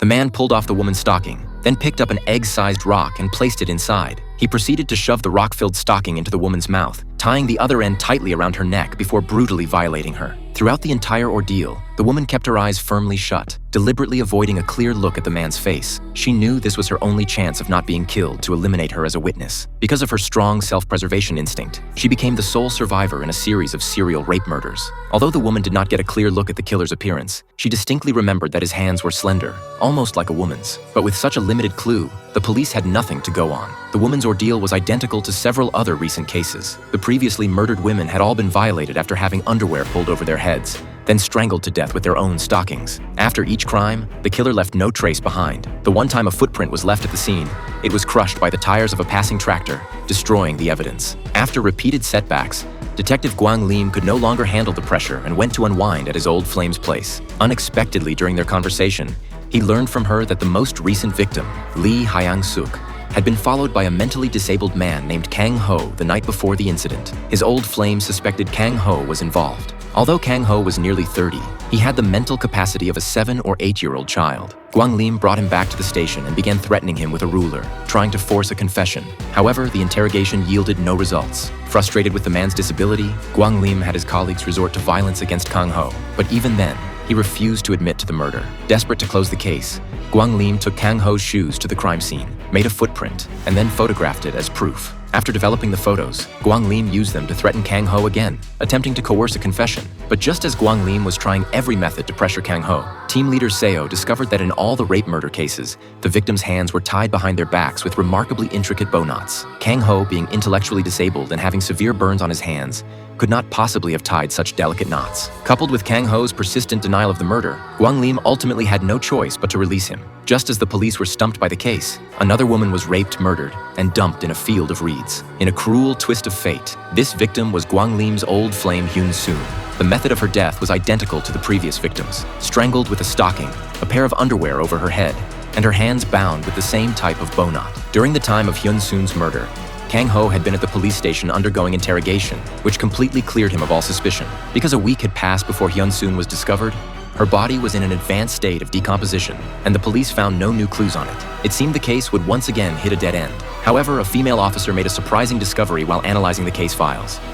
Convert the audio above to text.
The man pulled off the woman's stocking, then picked up an egg-sized rock and placed it inside. He proceeded to shove the rock-filled stocking into the woman's mouth, tying the other end tightly around her neck before brutally violating her. Throughout the entire ordeal, the woman kept her eyes firmly shut, deliberately avoiding a clear look at the man's face. She knew this was her only chance of not being killed to eliminate her as a witness. Because of her strong self-preservation instinct, she became the sole survivor in a series of serial rape murders. Although the woman did not get a clear look at the killer's appearance, she distinctly remembered that his hands were slender, almost like a woman's. But with such a limited clue, the police had nothing to go on. The woman's ordeal was identical to several other recent cases. The previously murdered women had all been violated after having underwear pulled over their heads, then strangled to death with their own stockings. After each crime, the killer left no trace behind. The one time a footprint was left at the scene, it was crushed by the tires of a passing tractor, destroying the evidence. After repeated setbacks, Detective Guang Lim could no longer handle the pressure and went to unwind at his old flame's place. Unexpectedly during their conversation, he learned from her that the most recent victim, Lee Hyang-suk, had been followed by a mentally disabled man named Kang Ho the night before the incident. His old flame suspected Kang Ho was involved. Although Kang Ho was nearly 30, he had the mental capacity of a 7- or 8-year-old child. Guang Lim brought him back to the station and began threatening him with a ruler, trying to force a confession. However, the interrogation yielded no results. Frustrated with the man's disability, Guang Lim had his colleagues resort to violence against Kang Ho. But even then, he refused to admit to the murder. Desperate to close the case, Guang Lim took Kang Ho's shoes to the crime scene, made a footprint, and then photographed it as proof. After developing the photos, Guang Lim used them to threaten Kang Ho again, attempting to coerce a confession. But just as Guang Lim was trying every method to pressure Kang Ho, team leader Seo discovered that in all the rape murder cases, the victims' hands were tied behind their backs with remarkably intricate bow knots. Kang Ho, being intellectually disabled and having severe burns on his hands, could not possibly have tied such delicate knots. Coupled with Kang Ho's persistent denial of the murder, Guang Lim ultimately had no choice but to release him. Just as the police were stumped by the case, another woman was raped, murdered, and dumped in a field of reeds. In a cruel twist of fate, this victim was Guang Lim's old flame Hyun Soon. The method of her death was identical to the previous victims, strangled with a stocking, a pair of underwear over her head, and her hands bound with the same type of bow knot. During the time of Hyun Soon's murder, Kang Ho had been at the police station undergoing interrogation, which completely cleared him of all suspicion. Because a week had passed before Hyun Soon was discovered, her body was in an advanced state of decomposition, and the police found no new clues on it. It seemed the case would once again hit a dead end. However, a female officer made a surprising discovery while analyzing the case files.